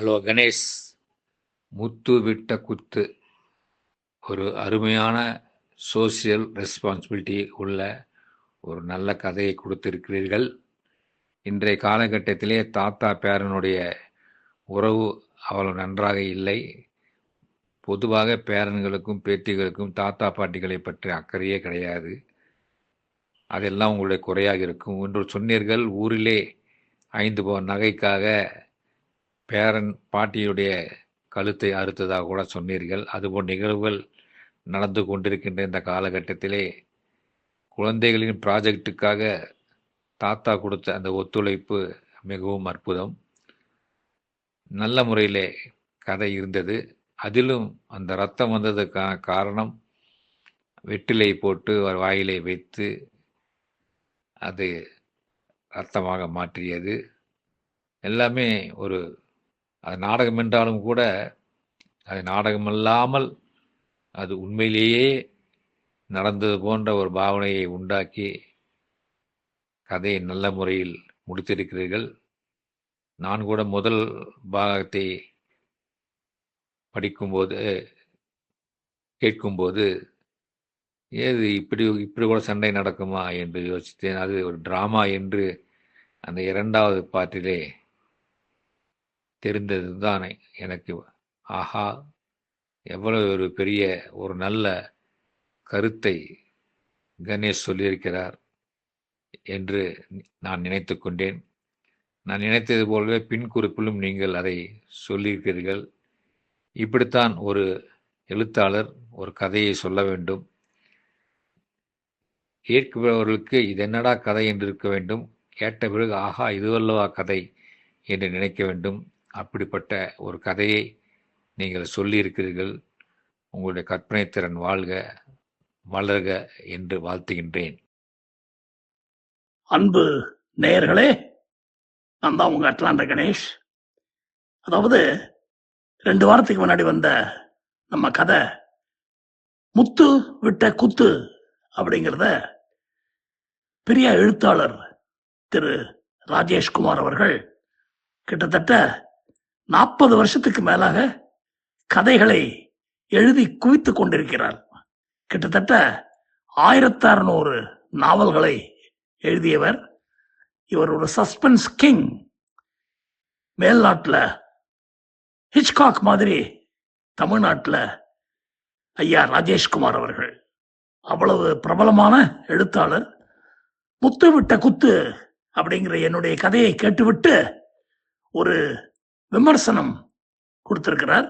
Hello Ganesh, முத்து விட்ட குத்து ஒரு அருமையான சோசியல் ரெஸ்பான்சிபிலிட்டி உள்ள ஒரு நல்ல கதையை கொடுத்திருக்கிறீர்கள். இன்றைய காலகட்டத்திலே தாத்தா பேரனுடைய உறவு அவ்வளவு நன்றாக இல்லை. பொதுவாக பேரன்களுக்கும் பேத்திகளுக்கும் தாத்தா பாட்டிகளை பற்றி அக்கறையே கிடையாது. அதெல்லாம் உங்களுடைய குறையாக இருக்கும். ஒன்று சொன்னீர்கள், ஊரிலே 5 பவுன் நகைக்காக பேரன் பாட்டியுடைய கழுத்தை அறுத்ததாக கூட சொன்னீர்கள். அதுபோன்ற நிகழ்வுகள் நடந்து கொண்டிருக்கின்ற இந்த காலகட்டத்திலே குழந்தைகளின் ப்ராஜெக்டுக்காக தாத்தா கொடுத்த அந்த ஒத்துழைப்பு மிகவும் அற்புதம். நல்ல முறையிலே கதை இருந்தது. அதிலும் அந்த ரத்தம் வந்ததுக்கான காரணம் வெற்றிலை போட்டு ஒரு வாயிலை வைத்து அது ரத்தமாக மாற்றியது. எல்லாமே ஒரு அது நாடகம் என்றாலும் கூட அது நாடகமல்லாமல் அது உண்மையிலேயே நடந்தது போன்ற ஒரு பாவனையை உண்டாக்கி கதையை நல்ல முறையில் முடித்திருக்கிறீர்கள். நான் கூட முதல் பாகத்தை படிக்கும்போது கேட்கும்போது ஏது இப்படி இப்படி கூட சண்டை நடக்குமா என்று யோசித்தேன். அது ஒரு டிராமா என்று அந்த 2வது பாட்டிலே தெரிந்தது தான் எனக்கு. ஆஹா, எவ்வளவு ஒரு பெரிய ஒரு நல்ல கருத்தை கணேஷ் சொல்லியிருக்கிறார் என்று நான் நினைத்து கொண்டேன். நான் நினைத்தது போலவே பின் குறிப்பிலும் நீங்கள் அதை சொல்லியிருக்கிறீர்கள். இப்படித்தான் ஒரு எழுத்தாளர் ஒரு கதையை சொல்ல வேண்டும். கேட்பவர்களுக்கு இது என்னடா கதை என்று இருக்க வேண்டும். கேட்ட பிறகு ஆஹா, இதுவல்லவா கதை என்று நினைக்க வேண்டும். அப்படிப்பட்ட ஒரு கதையை நீங்கள் சொல்லியிருக்கிறீர்கள். உங்களுடைய கற்பனை திறன் வாழ்க வளர்க என்று வாழ்த்துகின்றேன். அன்பு நேயர்களே, நான் தான் உங்க அட்லாண்டா கணேஷ். அதாவது 2 வாரத்துக்கு முன்னாடி வந்த நம்ம கதை முத்து விட்ட குத்து அப்படிங்கிறத பெரிய எழுத்தாளர் திரு ராஜேஷ்குமார் அவர்கள் கிட்டத்தட்ட 40 வருஷத்துக்கு மேலாக கதைகளை எழுதி குவித்துக் கொண்டிருக்கிறார். கிட்டத்தட்ட 1600 நாவல்களை எழுதியவர். இவர் ஒரு சஸ்பென்ஸ் கிங். மேல்நாட்டில் ஹிச்காக் மாதிரி தமிழ்நாட்டில் ஐயா ராஜேஷ்குமார் அவர்கள் அவ்வளவு பிரபலமான எழுத்தாளர். முத்து விட்ட குத்து அப்படிங்கிற என்னுடைய கதையை கேட்டுவிட்டு ஒரு விமர்சனம் கொடுத்திருக்கிறார்.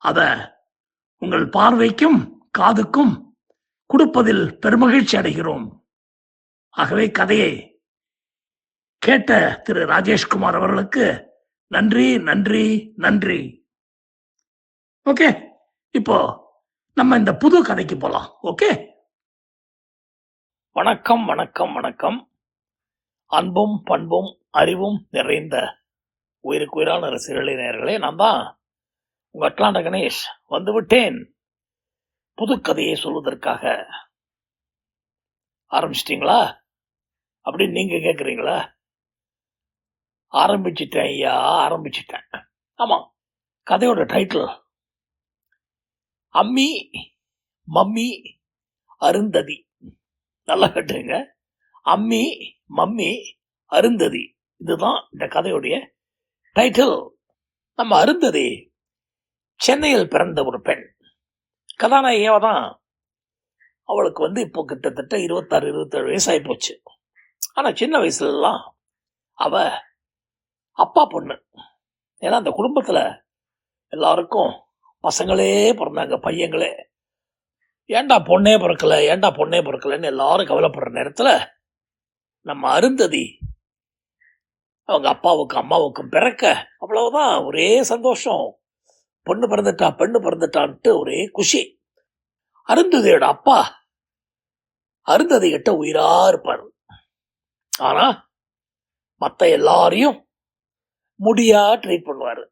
அத உங்கள் பார்வைக்கும் காதுக்கும் கொடுப்பதில் பெருமகிழ்ச்சி அடைகிறோம். ஆகவே கதையை கேட்ட திரு ராஜேஷ்குமார் அவர்களுக்கு நன்றி நன்றி நன்றி. ஓகே, இப்போ நம்ம இந்த புது கதைக்கு போலாம். ஓகே, வணக்கம் வணக்கம் வணக்கம். அன்பும் பண்பும் அறிவும் நிறைந்த உயிருக்கு உயிரான ரசிகர்களே, நேயர்களே, நான் தான் உங்க அட்லாண்டா கணேஷ் வந்து விட்டேன் புது கதையை சொல்வதற்காக. ஆரம்பிச்சிட்டீங்களா அப்படின்னு நீங்க கேக்குறீங்களா? ஆரம்பிச்சிட்டேன் ஐயா, ஆரம்பிச்சிட்டேன். ஆமா, கதையோட டைட்டில் அம்மி மம்மி அருந்ததி. நல்லா கேட்டுங்க, அம்மி மம்மி அருந்ததி. இதுதான் இந்த கதையுடைய டைட்டில். நம்ம அருந்ததி சென்னையில் பிறந்த ஒரு பெண். கதாநாயகியாவ தான். அவளுக்கு இப்போ கிட்டத்தட்ட 26-27 வயசாகி போச்சு. ஆனா சின்ன வயசுலலாம் அவ அப்பா பொண்ணு. ஏன்னா அந்த குடும்பத்துல எல்லாருக்கும் பசங்களே பிறந்தாங்க, பையங்களே. ஏண்டா பொண்ணே பிறக்கல, ஏண்டா பொண்ணே பிறக்கலன்னு எல்லாரும் கவலைப்படுற நேரத்துல நம்ம அருந்ததி அவங்க அப்பாவுக்கும் அம்மாவுக்கும் பிறக்க அவ்வளவுதான் ஒரே சந்தோஷம். பொண்ணு பிறந்துட்டா பெண்ணு பிறந்துட்டான்ட்டு ஒரே குஷி. அருந்ததியோட அப்பா அருந்ததி கிட்ட உயிரா இருப்பார். ஆனா மத்த எல்லாரையும் முடியா ட்ரீட் பண்ணுவாரு.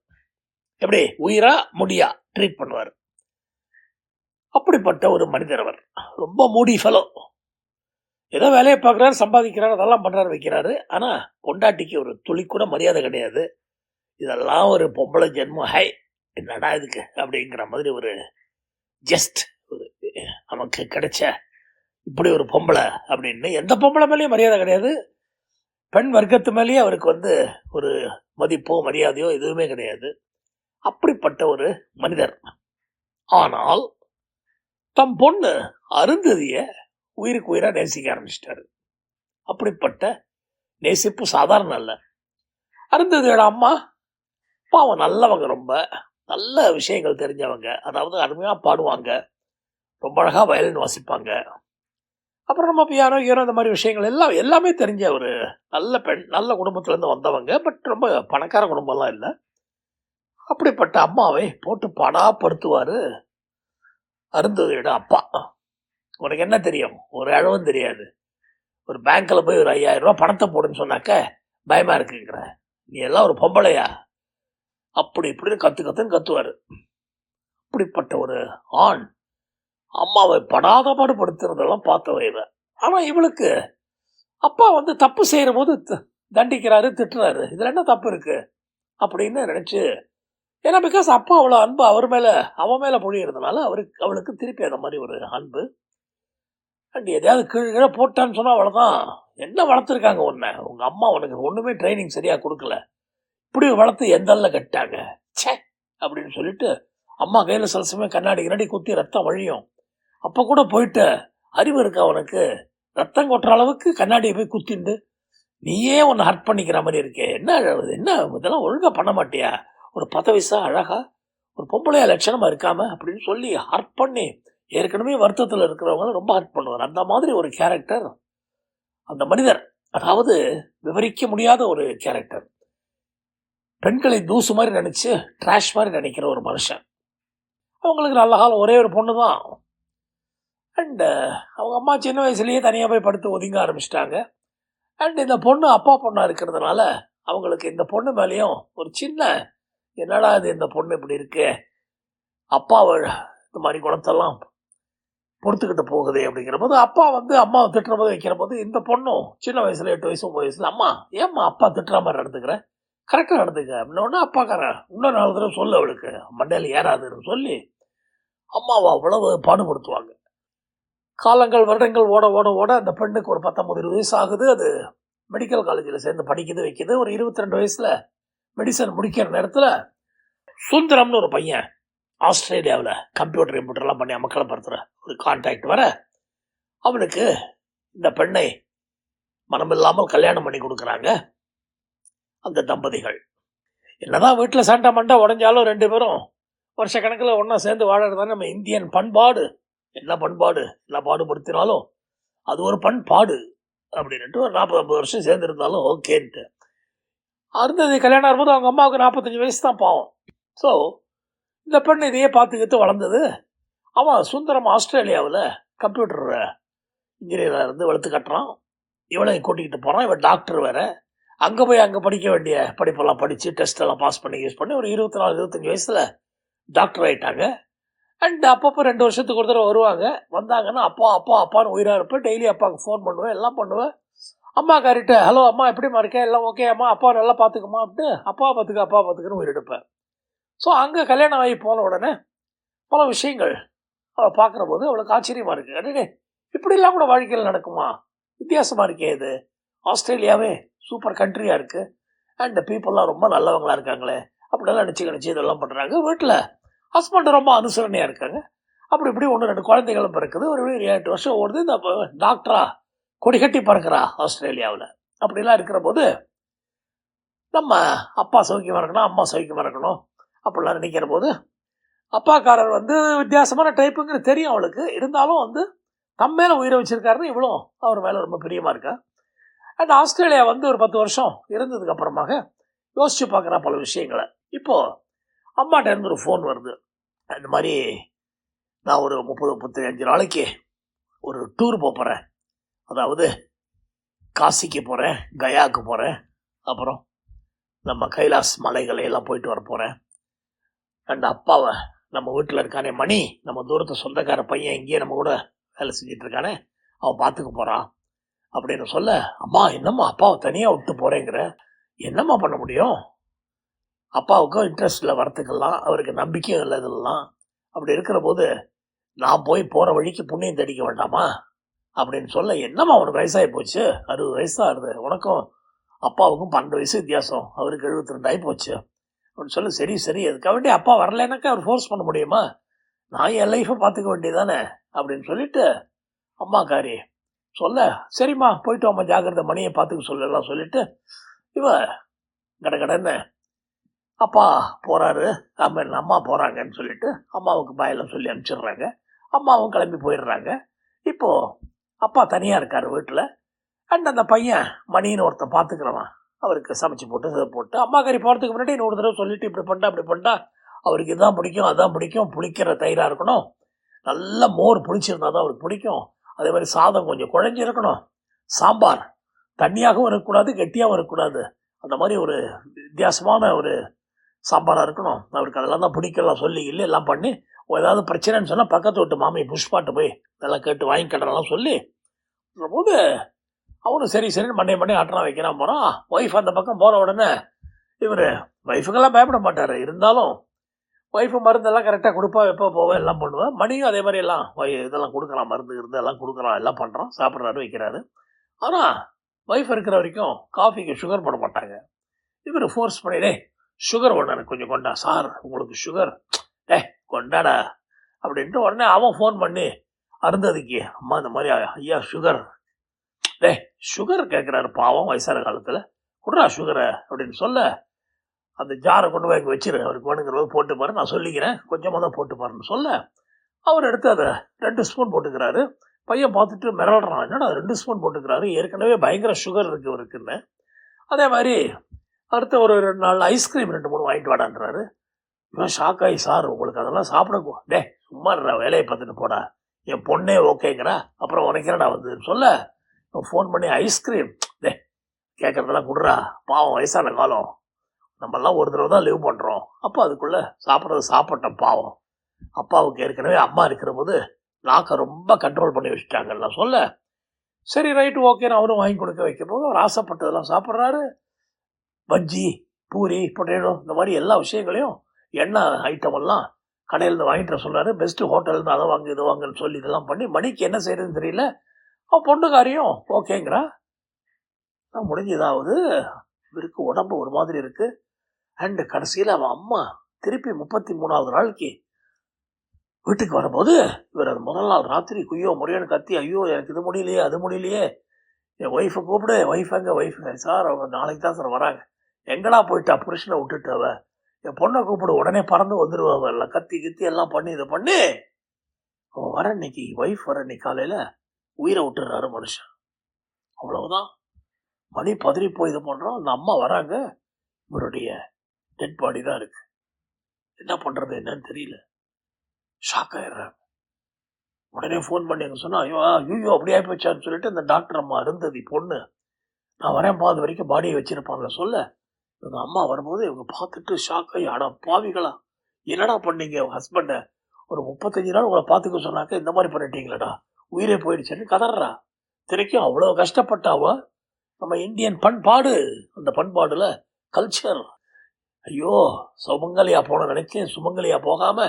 எப்படி உயிரா முடியா ட்ரீட் பண்ணுவாரு. அப்படிப்பட்ட ஒரு மனிதர் அவர். ரொம்ப மூடி ஃபெலோ. ஏதோ வேலையை பார்க்குறாரு, சம்பாதிக்கிறாரு, அதெல்லாம் பண்றாரு, வைக்கிறாரு. ஆனா பொண்டாட்டிக்கு ஒரு துளி கூட மரியாதை கிடையாது. இதெல்லாம் ஒரு பொம்பளை ஜென்மம், ஹை என்னடா இதுக்கு அப்படிங்கிற மாதிரி ஒரு ஜஸ்ட் ஒரு நமக்கு கிடைச்ச இப்படி ஒரு பொம்பளை அப்படின்னு. எந்த பொம்பளை மேலேயும் மரியாதை கிடையாது, பெண் வர்க்கத்து மேலேயே அவருக்கு ஒரு மதிப்போ மரியாதையோ எதுவுமே கிடையாது. அப்படிப்பட்ட ஒரு மனிதர். ஆனால் தம் பொண்ணு அருந்ததிய உயிருக்கு உயிரா நேசிக்க ஆரம்பிச்சிட்டாரு. அப்படிப்பட்ட நேசிப்பு சாதாரண அல்ல. அருந்ததியோட அம்மா பாவம் நல்லவங்க, ரொம்ப நல்ல விஷயங்கள் தெரிஞ்சவங்க. அதாவது அருமையா பாடுவாங்க, ரொம்ப அழகா வயலின் வாசிப்பாங்க, அப்புறம் நம்ம பியானோ ஹீரோ இந்த மாதிரி விஷயங்கள் எல்லாமே தெரிஞ்ச ஒரு நல்ல பெண், நல்ல குடும்பத்திலேருந்து வந்தவங்க. பட் ரொம்ப பணக்கார குடும்பம்லாம் இல்லை. அப்படிப்பட்ட அம்மாவை போட்டு பாடாப்படுத்துவார் அருந்ததியோட அப்பா. உனக்கு என்ன தெரியும், ஒரு அளவும் தெரியாது, ஒரு பேங்க்கில் போய் ஒரு 5000 ரூபா பணத்தை போடுன்னு சொன்னாக்க பயமாக இருக்குங்கிற, நீ எல்லாம் ஒரு பொம்பளையா, அப்படி இப்படின்னு கத்துன்னு கத்துவார். அப்படிப்பட்ட ஒரு ஆண் அம்மாவை படாத பாடுபடுத்துறதெல்லாம் பார்த்தவ இவ. ஆனால் இவளுக்கு அப்பா தப்பு செய்கிற போது தண்டிக்கிறாரு, திட்டுறாரு, இதில் என்ன தப்பு இருக்கு அப்படின்னு நினச்சி, ஏன்னா பிகாஸ் அப்பா அவ்வளோ அன்பு அவன் மேலே பொழியறதுனால அவளுக்கு திருப்பி அந்த மாதிரி ஒரு அன்பு. அண்ட் எதையாவது கீழே போட்டான்னு சொன்னால் அவ்வளோதான், என்ன வளர்த்துருக்காங்க உன்னை, உங்கள் அம்மா உனக்கு ஒன்றுமே ட்ரைனிங் சரியாக கொடுக்கல, இப்படி வளர்த்து எந்தல்ல கட்டாங்க சே அப்படின்னு சொல்லிட்டு அம்மா கையில் சில சமயம் கண்ணாடி குத்தி ரத்தம் வழியும். அப்போ கூட போயிட்டு அறிவு இருக்கா உனக்கு, ரத்தம் கொட்டுற அளவுக்கு கண்ணாடியை போய் குத்திண்டு நீயே ஒன்று ஹர்ட் பண்ணிக்கிற மாதிரி இருக்கே, என்ன இதெல்லாம் ஒழுங்காக பண்ண மாட்டியா, ஒரு 10 வயசா அழகா ஒரு பொம்பளையா லட்சணமாக இருக்காம அப்படின்னு சொல்லி ஹர்ட் பண்ணி, ஏற்கனவே வருத்தத்தில் இருக்கிறவங்களும் ரொம்ப ஹர்ட் பண்ணுவார். அந்த மாதிரி ஒரு கேரக்டர் அந்த மனிதர். அதாவது விவரிக்க முடியாத ஒரு கேரக்டர். பெண்களை தூசு மாதிரி நினச்சி ட்ராஷ் மாதிரி நினைக்கிற ஒரு மனுஷன். அவங்களுக்கு நல்ல காலம் ஒரே ஒரு பொண்ணு தான். அண்டு அவங்க அம்மா சின்ன வயசுலேயே தனியாக போய் படுத்து ஒதுங்க ஆரம்பிச்சிட்டாங்க. அண்ட் இந்த பொண்ணு அப்பா பொண்ணாக இருக்கிறதுனால அவங்களுக்கு இந்த பொண்ணு மேலேயும் ஒரு சின்ன, என்னடா இது இந்த பொண்ணு இப்படி இருக்கு, அப்பாவை இந்த மாதிரி குணத்தெல்லாம் பொறுத்துக்கிட்டு போகுது அப்படிங்கிற போது அப்பா அம்மாவை திட்டுற போது வைக்கிற போது இந்த பொண்ணும் சின்ன வயசுல 8 வயசு 9 வயசுல, அம்மா ஏம்மா அப்பா திட்டுற மாதிரி நடந்துக்கிறேன், கரெக்டாக நடந்துக்க அப்படின்னா அப்பாக்காரன் இன்னும் 4 தடவை சொல்லு, அவளுக்கு மண்டையில் ஏறாதுன்னு சொல்லி அம்மாவை அவ்வளவு பாடுபடுத்துவாங்க. காலங்கள் வருடங்கள் ஓட ஓட ஓட அந்த பெண்ணுக்கு ஒரு 19-20 வயசு ஆகுது. அது மெடிக்கல் காலேஜில் சேர்ந்து படிக்குது வைக்குது. ஒரு 22 வயசில் மெடிசன் முடிக்கிற நேரத்தில் சுந்தரம்னு ஒரு பையன் ஆஸ்திரேலியாவில் கம்ப்யூட்டர்லாம் பண்ணி மக்களை படுத்துகிற ஒரு கான்டாக்ட் வர, அவனுக்கு இந்த பெண்ணை மனமில்லாமல் கல்யாணம் பண்ணி கொடுக்குறாங்க அந்த தம்பதிகள். என்னதான் வீட்டில் சண்டை மண்டை உடஞ்சாலும் 2 பேரும் வருஷ கணக்கில் ஒன்றா சேர்ந்து வாழறதான நம்ம இந்தியன் பண்பாடு. என்ன பண்பாடு, என்ன பாடுபடுத்தினாலும் அது ஒரு பண்பாடு அப்படின்ட்டு ஒரு 40-50 வருஷம் சேர்ந்துருந்தாலும் ஓகேன்ட்டு. அருந்ததி கல்யாணம் ஆகும்போது அவங்க அம்மாவுக்கு 45 வயசு தான் பாவம். ஸோ இந்த பெண் இதையே பார்த்துக்கிட்டு வளர்ந்தது. அவன் சுந்தரம் ஆஸ்திரேலியாவில் கம்ப்யூட்டர் இன்ஜினியராக இருந்து வளர்த்து கட்டுறான். இவளையும் கூட்டிகிட்டு போகிறான். இவன் டாக்டர் வேறு. அங்கே படிக்க வேண்டிய படிப்பெல்லாம் படித்து டெஸ்ட்டெல்லாம் பாஸ் பண்ணி யூஸ் பண்ணி ஒரு 24-25 வயசில் டாக்டர் ஆகிட்டாங்க. அண்ட் அப்பப்போ 2 வருஷத்துக்கு ஒரு தடவை வருவாங்க. வந்தாங்கன்னா அப்பான்னு உயிராக இருப்பேன். டெய்லி அப்பாவுக்கு ஃபோன் பண்ணுவேன், எல்லாம் பண்ணுவேன். அம்மா காரிட்ட ஹலோ அம்மா எப்படிமா இருக்கேன், எல்லாம் ஓகே அம்மா, அப்பா நல்லா பார்த்துக்குமா அப்படின்ட்டு அப்பா பார்த்துக்குன்னு உயிர் எடுப்பேன். ஸோ அங்கே கல்யாணம் ஆகி போன உடனே பல விஷயங்கள் அவளை பார்க்குற போது அவளுக்கு ஆச்சரியமாக இருக்குது. அடே இப்படிலாம் கூட வாழ்க்கையில் நடக்குமா, வித்தியாசமாக இருக்கே இது, ஆஸ்திரேலியாவே சூப்பர் கண்ட்ரியாக இருக்குது அண்ட் பீப்புளெலாம் ரொம்ப நல்லவங்களாக இருக்காங்களே அப்படிலாம் நினச்சி இதெல்லாம் பண்ணுறாங்க. வீட்டில் ஹஸ்பண்ட் ரொம்ப அனுசரணையாக இருக்காங்க. அப்படி இப்படி 1-2 குழந்தைகளும் பிறக்குது. ஒரு 8 வருஷம் ஓடுது. இந்த டாக்டரா கொடி கட்டி பறக்கிறா ஆஸ்திரேலியாவில். அப்படிலாம் இருக்கிற போது நம்ம அப்பா சௌக்கியமாக இருக்கணும், அம்மா சௌக்கியமாக இருக்கணும் அப்படிலாம் நினைக்கிற போது அப்பாக்காரர் வித்தியாசமான டைப்புங்கிறது தெரியும் அவளுக்கு. இருந்தாலும் தம் மேலே உயிரை வச்சிருக்காருன்னு இவ்வளோ அவர் மேலே ரொம்ப பிரியமாக இருக்கா. அண்ட் ஆஸ்திரேலியா ஒரு 10 வருஷம் இருந்ததுக்கு அப்புறமாக யோசிச்சு பார்க்குறா பல விஷயங்களை. இப்போது அம்மாட்ட இருந்து ஒரு ஃபோன் வருது. இந்த மாதிரி நான் ஒரு 30-35 நாளைக்கு ஒரு டூர் போகிறேன், அதாவது காசிக்கு போகிறேன், கயாவுக்கு போகிறேன், அப்புறம் நம்ம கைலாஸ் மலைகளை எல்லாம் போயிட்டு வர போகிறேன். அண்ட் அப்பாவை நம்ம வீட்டில் இருக்கானே மணி, நம்ம தூரத்து சொந்தக்கார பையன் இங்கேயே நம்ம கூட வேலை செஞ்சிட்டு இருக்கானே, அவன் பார்த்துக்க போகிறான் அப்படின்னு சொல்ல, அம்மா என்னம்மா அப்பாவை தனியாக விட்டு போகிறேங்கிற, என்னம்மா பண்ண முடியும், அப்பாவுக்கும் இன்ட்ரெஸ்ட்டில் வரத்துக்கெல்லாம் அவருக்கு நம்பிக்கையும் இல்லை இதெல்லாம். அப்படி இருக்கிற போது நான் போய் போகிற வழிக்கு புண்ணியம் தேடிக்க வேண்டாமா அப்படின்னு சொல்ல, என்னம்மா உனக்கு வயசாகி போச்சு, 60 வயசு தான் ஆகுது, உனக்கும் அப்பாவுக்கும் 12 வயசு வித்தியாசம், அவருக்கு 72 ஆகி போச்சு அப்படின்னு சொல்ல, சரி சரி அதுக்காக வேண்டிய அப்பா வரலைன்னாக்கா அவர் ஃபோர்ஸ் பண்ண முடியுமா, நான் என் லைஃப்பை பார்த்துக்க வேண்டியதானே அப்படின்னு சொல்லிட்டு அம்மாக்காரி சொல்ல, சரிம்மா போயிட்டு அம்மா ஜாக்கிரதை, மணியை பார்த்துக்க சொல்லலாம் சொல்லிட்டு இவ கடகடன்னு அப்பா போகிறாரு, அம்மா போகிறாங்கன்னு சொல்லிட்டு அம்மாவுக்கு பாயெல்லாம் சொல்லி அனுப்பிச்சிடுறாங்க. அம்மாவும் கிளம்பி போயிடுறாங்க. இப்போது அப்பா தனியாக இருக்கார் வீட்டில். அண்ட் அந்த பையன் மணின்னு ஒருத்தன் பார்த்துக்கிறவன் அவருக்கு சமைச்சு போட்டு இதை போட்டு, அம்மாக்காரி போகிறதுக்கு முன்னாடி இன்னொரு தடவை சொல்லிவிட்டு இப்படி பண்ணா அப்படி பண்ணா, அவருக்கு இதுதான் பிடிக்கும் அதான் பிடிக்கும், புளிக்கிற தயிராக இருக்கணும், நல்ல மோர் புளிச்சிருந்தா தான் அவருக்கு பிடிக்கும், அதே மாதிரி சாதம் கொஞ்சம் குழஞ்சி இருக்கணும், சாம்பார் தண்ணியாகவும் இருக்கக்கூடாது கெட்டியாகவும் இருக்கக்கூடாது, அந்த மாதிரி ஒரு வித்தியாசமான ஒரு சாம்பாராக இருக்கணும், அவருக்கு அதெல்லாம் தான் பிடிக்கலாம் சொல்லி இல்லை எல்லாம் பண்ணி, ஏதாவது பிரச்சனைன்னு சொன்னால் பக்கத்து விட்டு மாமியை புஷ்பாட்டு போய் இதெல்லாம் கேட்டு வாங்கி கட்டுறலாம் சொல்லி போது அவனும் சரி சரின்னு மண்டே ஆட்டலாம் வைக்கிறான் போகிறான். ஒய்ஃப் அந்த பக்கம் போகிற உடனே இவர் ஒய்ஃபுக்கெல்லாம் பயப்பட மாட்டார், இருந்தாலும் ஒய்ஃபு மருந்தெல்லாம் கரெக்டாக கொடுப்பா, எப்போ போவேன் எல்லாம் பண்ணுவேன். மணியும் அதே மாதிரி எல்லாம் இதெல்லாம் கொடுக்குறான், மருந்து இருந்து எல்லாம் கொடுக்குறான், எல்லாம் பண்ணுறான், சாப்பிட்றாரு வைக்கிறாரு. ஆனால் ஒய்ஃப் இருக்கிற வரைக்கும் காஃபிக்கு சுகர் போட மாட்டாங்க. இவர் ஃபோர்ஸ் பண்ணிடே சுகர் ஒன்று எனக்கு கொஞ்சம் கொண்டா சார், உங்களுக்கு சுகர் கொண்டாடா அப்படின்ட்டு உடனே அவன் ஃபோன் பண்ணி அருந்ததிக்கு, அம்மா இந்த மாதிரி ஐயா சுகர் சுகர் கேட்குறாரு பாவம் வயசான காலத்தில், குடுறா சுகரை அப்படின்னு சொல்ல, அந்த ஜாரை கொண்டு போய் வச்சிரு, அவருக்கு வேணுங்கிறத போட்டு பாரு, நான் சொல்லிக்கிறேன் கொஞ்சமாக தான் போட்டு பாருன்னு சொல்ல, அவர் எடுத்து அதை 2 ஸ்பூன் போட்டுக்கிறாரு. பையன் பார்த்துட்டு மிரள்றான், என்னடா 2 ஸ்பூன் போட்டுக்கிறாரு, ஏற்கனவே பயங்கர சுகர் இருக்கு இவருக்குன்னு. அதே மாதிரி அடுத்த ஒரு 2 நாள் ஐஸ்கிரீம் 2-3 வாங்கிட்டு வாடான்றாரு. இவன் ஷாக் ஆகி, சார் உங்களுக்கு அதெல்லாம் சாப்பிட சும்மா வேலையை பார்த்துட்டு போடா, என் பொண்ணே ஓகேங்கிறா, அப்புறம் உனக்கிறடா வந்து சொல்ல, ஃபோன் பண்ணி ஐஸ்கிரீம் கேட்குறதெல்லாம் கொடுறா, பாவம் வயசான காலம், நம்மெல்லாம் ஒரு தடவை தான் லீவ் பண்ணுறோம், அப்போ அதுக்குள்ளே சாப்பிட்றது சாப்பிட்டோம் பாவம், அப்பாவுக்கு ஏற்கனவே அம்மா இருக்கிற போது நாக்கை ரொம்ப கண்ட்ரோல் பண்ணி வச்சுட்டாங்கலாம் சொல்ல, சரி ரைட்டு ஓகேன்னு அவரும் வாங்கி கொடுக்க வைக்கும் போது அவர் ஆசைப்பட்டதெல்லாம் சாப்பிட்றாரு. பஜ்ஜி பூரி பொட்டேட்டோ இந்த மாதிரி எல்லா விஷயங்களையும் எண்ணெய் ஐட்டம் எல்லாம் கடையிலேருந்து வாங்கிட்டு சொல்கிறாரு. பெஸ்ட்டு ஹோட்டல்னு அதை வாங்க இது வாங்கன்னு சொல்லி இதெல்லாம் பண்ணி மணிக்கு என்ன செய்யறதுன்னு தெரியல. அவன் பொண்ணுக்காரியும் ஓகேங்கிறா. முடிஞ்சதாவது இவருக்கு உடம்பு ஒரு மாதிரி இருக்கு. அண்டு கடைசியில் அவன் அம்மா திருப்பி 33வது நாளைக்கு வீட்டுக்கு வரும்போது இவர் அது முதல் நாள் ராத்திரி குய்யோ முறையோன்னு கத்தி, ஐயோ எனக்கு இது முடியலையே அது முடியலையே, என் ஒய்ஃபை கூப்பிடு, ஒய்ஃப் எங்க ஒய்ஃப் சார் அவங்க நாளைக்கு தான் சார் வராங்க, எங்கடா போயிட்டா புருஷனை விட்டுட்டு, அவ என் பொண்ணை கூப்பிடு உடனே பறந்து வந்துடுவாங்க, எல்லாம் கத்தி கித்தி எல்லாம் பண்ணி இதை பண்ணி அவன் வர இன்னைக்கு ஒய்ஃப் வர இன்னைக்கு காலையில் உயிரை விட்டுறாரு மனுஷன். அவ்வளவுதான், மணி பதறி போய் இது பண்ணுறோம். அந்த அம்மா வராங்க, இவருடைய டெட் பாடி தான் இருக்கு. என்ன பண்ணுறது என்னன்னு தெரியல, ஷாக் ஆயிடுறாங்க. உடனே ஃபோன் பண்ணி அங்கே சொன்னால், ஐயோ அப்படி ஆகிப்போச்சான்னு சொல்லிட்டு இந்த டாக்டர் அம்மா இருந்தது பொண்ணு, நான் வரேன் பாது வரைக்கும் பாடியை வச்சிருப்பாங்கள சொல்ல, இவங்க அம்மா வரும்போது இவங்க பார்த்துட்டு ஷாக் ஆகி, அடா பாவிகளா என்னடா பண்ணீங்க, ஹஸ்பண்டை ஒரு 35 நாள் உங்களை பார்த்துக்க சொன்னாக்க இந்த மாதிரி பண்ணிட்டீங்களடா, உயிரே போயிடுச்சுன்னு கதறா. திரைக்கும் அவ்வளோ கஷ்டப்பட்டாவோ நம்ம இந்தியன் பண்பாடு, அந்த பண்பாடுல கல்ச்சர். ஐயோ சுமங்கலியா போன நினைச்சேன், சுமங்கலியா போகாம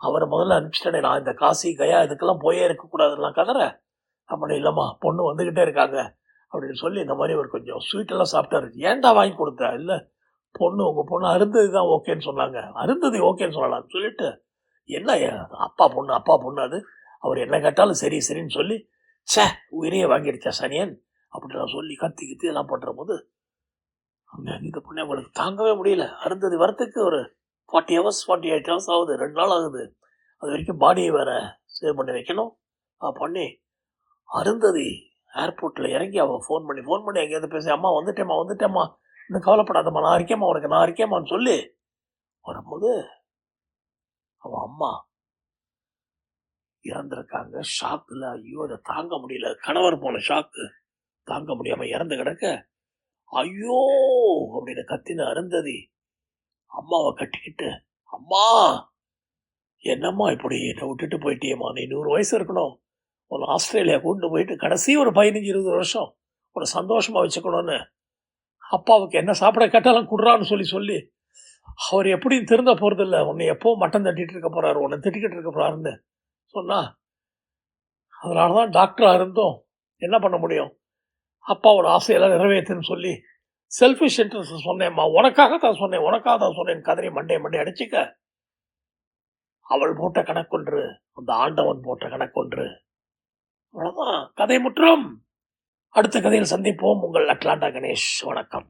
அவரை முதல்ல அனுப்பிச்சிட்டேனே, நான் இந்த காசி கயா இதுக்கெல்லாம் போயே இருக்கக்கூடாதுலாம் கதற. அப்படி இல்லைம்மா பொண்ணு வந்துக்கிட்டே இருக்காங்க அப்படின்னு சொல்லி இந்த மாதிரி ஒரு கொஞ்சம் ஸ்வீட்டெல்லாம் சாப்பிட்டாரு. ஏன்டா வாங்கி கொடுத்தா, இல்லை பொண்ணு உங்கள் பொண்ணு அருந்ததி தான் ஓகேன்னு சொன்னாங்க, அருந்ததி ஓகேன்னு சொல்லலாம்னு சொல்லிட்டு, என்ன அப்பா பொண்ணு அது, அவர் என்ன கேட்டாலும் சரி சரின்னு சொல்லி உயிரையே வாங்கிடுச்சா சனியன் அப்படின்னு நான் சொல்லி கத்தி கித்தி எல்லாம் பண்ணுற போது அங்கே இந்த பொண்ணு அவங்களுக்கு தாங்கவே முடியல. அருந்ததி வரத்துக்கு ஒரு 40 hours 48 hours ஆகுது, 2 நாள் ஆகுது. அது வரைக்கும் பாடியை வேற சேவ் பண்ணி வைக்கணும். பண்ணி அருந்ததி ஏர்போர்ட்டில் இறங்கி அவள் ஃபோன் பண்ணி எங்கேயாவது பேசி, அம்மா வந்துட்டேம்மா இன்னும் கவலைப்படாதம்மா, நான் இருக்கேம்மான்னு சொல்லி வரும்போது அவன் அம்மா இறந்துருக்காங்க. ஷாக்கில் ஐயோ அதை தாங்க முடியல, கணவர் போன ஷாக்கு தாங்க முடியாமல் இறந்து கிடக்க, ஐயோ அப்படின்னு கத்தின அருந்ததி அம்மாவை கட்டிக்கிட்டு, அம்மா என்னம்மா இப்படி என்னை விட்டுட்டு போயிட்டியம்மா, நீ 100 வயசு இருக்கணும், உன்னை ஆஸ்திரேலியா கூட்டு போயிட்டு கடைசி ஒரு 15-20 வருஷம் ஒரு சந்தோஷமாக வச்சுக்கணும்னு அப்பாவுக்கு என்ன சாப்பிட கேட்டாலும் குடுறான்னு சொல்லி அவர் எப்படியும் திருந்த போறதில்ல, உன்னை எப்போ மட்டம் தட்டிட்டு இருக்க போறாரு, உன்னை திட்டிக்கிட்டு இருக்க போறாருன்னு சொன்னா, அதனால தான் டாக்டரா இருந்தோம் என்ன பண்ண முடியும், அப்பாவோட ஆசையெல்லாம் நிறைவேற்றுன்னு சொல்லி செல்ஃபிஷ் இன்ட்ரெஸ்ட் சொன்னேம்மா, உனக்காக தான் சொன்னேன், உனக்காக தான் சொன்னேன், கதறி மண்டே அடிச்சுக்க. அவள் போட்ட கணக்கொன்று, அந்த ஆண்டவன் போட்ட கணக்கொன்று. அவ்வளவுதான், கதை முற்றும். அடுத்த கதையில் சந்திப்போம். உங்கள் அட்லாண்டா கணேஷ். வணக்கம்.